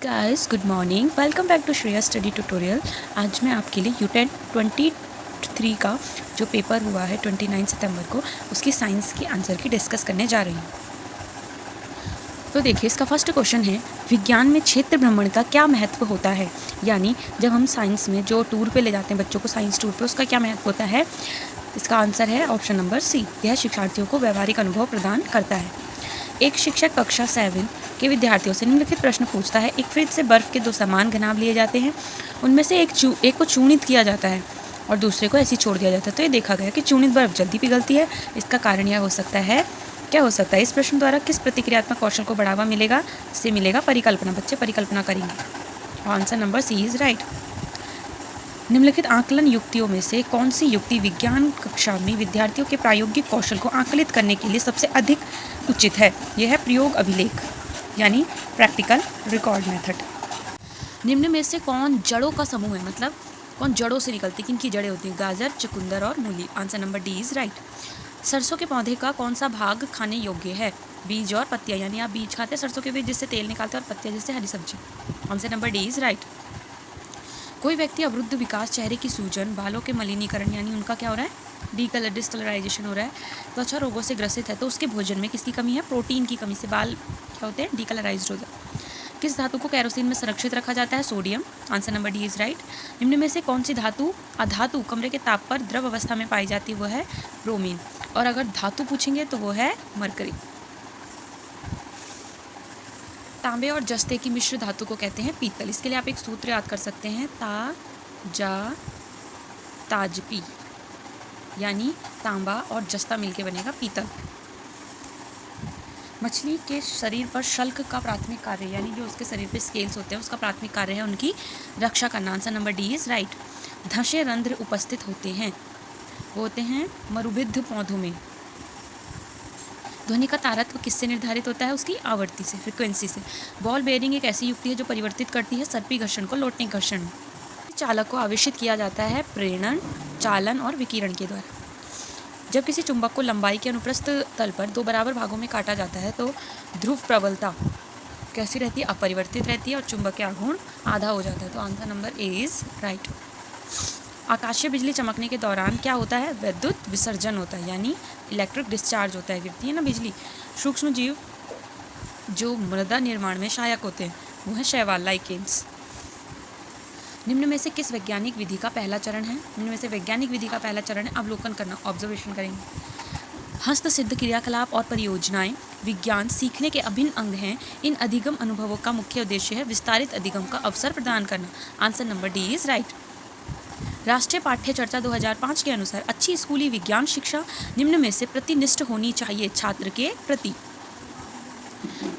Guys, good morning. Welcome back to Shreya study tutorial. आज मैं आपके लिए U10 23 का जो पेपर हुआ है 29 सितंबर को, उसकी साइंस के आंसर की डिस्कस करने जा रही हूँ। तो देखिए, इसका फर्स्ट क्वेश्चन है, विज्ञान में क्षेत्र भ्रमण का क्या महत्व होता है। यानी जब हम साइंस में जो टूर पे ले जाते हैं बच्चों को, साइंस टूर पे, उसका क्या महत्व होता है। इसका आंसर है ऑप्शन नंबर सी। यह शिक्षार्थियों को व्यवहारिक अनुभव प्रदान करता है। एक शिक्षक कक्षा 7 के विद्यार्थियों से निम्नलिखित प्रश्न पूछता है। एक फ्रिज से बर्फ के दो समान घनाभ लिए जाते हैं, उनमें से एक को चूर्णित किया जाता है और दूसरे को ऐसे छोड़ दिया जाता है। तो ये देखा गया कि चूर्णित बर्फ जल्दी पिघलती है। इसका कारण यह हो सकता है, क्या हो सकता है। इस प्रश्न द्वारा किस प्रतिक्रियात्मक कौशल को बढ़ावा मिलेगा। इससे मिलेगा परिकल्पना। बच्चे परिकल्पना करेंगे। Answer number C is right. निम्नलिखित आकलन युक्तियों में से कौन सी युक्ति विज्ञान कक्षा में विद्यार्थियों के प्रायोगिक कौशल को आकलित करने के लिए सबसे अधिक उचित है। यह है प्रयोग अभिलेख, यानी प्रैक्टिकल रिकॉर्ड मेथड। निम्न में से कौन जड़ों का समूह है, मतलब कौन जड़ों से निकलती, किनकी जड़ें होती हैं। गाजर, चुकंदर और मूली। Answer number D is right. सरसों के पौधे का कौन सा भाग खाने योग्य है। बीज और पत्तियां, यानी आप बीज खाते हैं सरसों के बीज जिससे तेल निकालते हैं, और पत्तियां जिससे हरी सब्जी। Answer number D is right. कोई व्यक्ति अवरुद्ध विकास, चेहरे की सूजन, बालों के मलिनीकरण, यानी उनका क्या हो रहा है, डिस्कलराइजेशन हो रहा है, त्वचा रोगों से ग्रसित है, तो उसके भोजन में किसकी कमी है, प्रोटीन की कमी से बाल क्या होते हैं, डिकलराइज्ड हो जाते हैं। किस धातु को केरोसिन में संरक्षित रखा जाता है, sodium. Answer number D is right. निम्न में से कौन सी अधातु कमरे के ताप पर द्रव अवस्था में पाई जाती है, वो है ब्रोमीन। और अगर धातु पूछेंगे तो वो है मरकरी। तांबे और जस्ते की मिश्र धातु को कहते हैं पीतल। इसके लिए आप एक सूत्र याद कर सकते हैं, ताजपी, यानी तांबा और जस्ता मिलके बनेगा पीतल। मछली के शरीर पर शल्क का प्राथमिक कार्य, यानी जो उसके शरीर पे स्केल्स होते हैं, उसका प्राथमिक कार्य है उनकी रक्षा करना। Answer number D is right. धंसे रंध्र उपस्थित होते हैं, वो होते हैं मरुभिद्ध पौधों में। ध्वनि का तारत्व किससे निर्धारित होता है, उसकी आवृत्ति से, फ्रीक्वेंसी से। बॉल बेयरिंग एक ऐसी युक्ति है जो परिवर्तित करती है सर्पी घर्षण को लोटने घर्षण में। चालक को आवेशित किया जाता है प्रेरण, चालन और विकिरण के द्वारा। जब किसी चुंबक को लंबाई के अनुप्रस्थ तल पर दो बराबर भागों में काटा जाता है तो ध्रुव प्रबलता कैसी रहती है, अपरिवर्तित रहती है, और चुंबक के आघूर्ण आधा हो जाता है। तो answer number A is right. आकाशीय बिजली चमकने के दौरान क्या होता है, विद्युत विसर्जन होता है, यानी इलेक्ट्रिक डिस्चार्ज होता है, गिरती है ना बिजली। सूक्ष्म जीव जो मृदा निर्माण में सहायक होते हैं वो है शैवाल, लाइकेन्स। निम्न में से किस वैज्ञानिक विधि का पहला चरण है। निम्न में से वैज्ञानिक विधि का पहला चरण है अवलोकन करना, ऑब्जर्वेशन करेंगे। हस्तसिद्ध क्रियाकलाप और परियोजनाएं विज्ञान सीखने के अभिन्न अंग हैं। इन अधिगम अनुभवों का मुख्य उद्देश्य है विस्तारित अधिगम का अवसर प्रदान करना। Answer number D is right. राष्ट्रीय पाठ्य चर्चा 2005 के अनुसार अच्छी स्कूली विज्ञान शिक्षा निम्न में से प्रतिनिष्ठ होनी चाहिए छात्र के प्रति।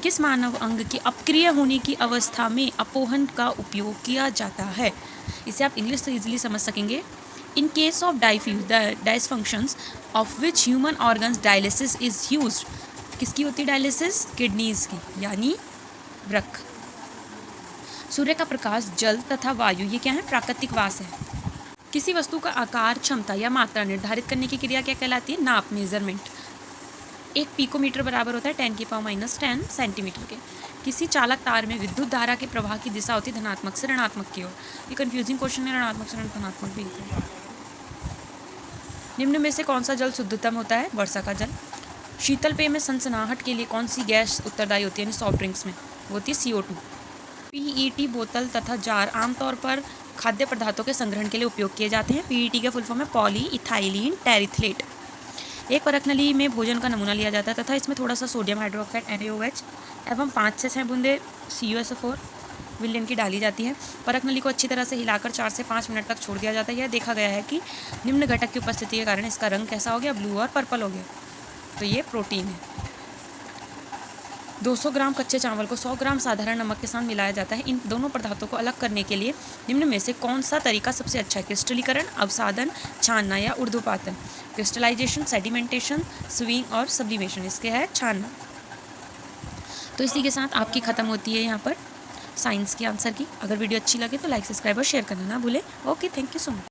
किस मानव अंग के अक्रिय होने की अवस्था में अपोहन का उपयोग किया जाता है। इसे आप इंग्लिश से इजीली समझ सकेंगे। In case of dysfunctions of which human organs dialysis is used. किसकी होती है डायलिसिस, किडनीज की, यानी वृक्क। सूर्य का प्रकाश, जल तथा वायु, ये क्या है, प्राकृतिक वास है। किसी वस्तु का आकार, क्षमता या मात्रा निर्धारित करने की क्रिया क्या कहलाती है, नाप, मेजरमेंट। एक पिकोमीटर बराबर होता है 10⁻10 सेंटीमीटर के। किसी चालक तार में विद्युत धारा के प्रवाह की दिशा होती है धनात्मक से ऋणात्मक की ओर। ये कंफ्यूजिंग क्वेश्चन है, ऋणात्मक से धनात्मक भी है। निम्न में से कौन सा जल शुद्धतम होता है, वर्षा का जल। शीतल पेय में सनसनाहट के लिए कौन सी गैस उत्तरदायी होती है, यानी सॉफ्ट ड्रिंक्स में वो होती है CO2। PET बोतल तथा जार आमतौर पर खाद्य पदार्थों के संग्रहण के लिए उपयोग किए जाते हैं। PET के फुल फॉर्म है पॉली इथाइलिन टेरिथलेट। एक परखनली में भोजन का नमूना लिया जाता है तथा इसमें थोड़ा सा सोडियम हाइड्रोक्साइड NaOH एवं 5 से 6 बूंदे CuSO4 विलयन की डाली जाती है। परखनली को अच्छी तरह से हिलाकर 4 से 5 मिनट तक छोड़ दिया जाता है। यह देखा गया है कि निम्न घटक की उपस्थिति के कारण इसका रंग कैसा हो गया, ब्लू और पर्पल हो गया। तो ये प्रोटीन है। 200 ग्राम कच्चे चावल को 100 ग्राम साधारण नमक के साथ मिलाया जाता है। इन दोनों पदार्थों को अलग करने के लिए निम्न में से कौन सा तरीका सबसे अच्छा है, क्रिस्टलीकरण, अवसादन, छानना या ऊर्ध्वपातन। क्रिस्टलाइजेशन, सेडिमेंटेशन, स्विंग और सब्लिमेशन। इसके है छानना। तो इसी के साथ आपकी ख़त्म होती है यहाँ पर साइंस के आंसर की। अगर वीडियो अच्छी लगे तो लाइक, सब्सक्राइब और शेयर करना ना भूलें। Okay, thank you so much.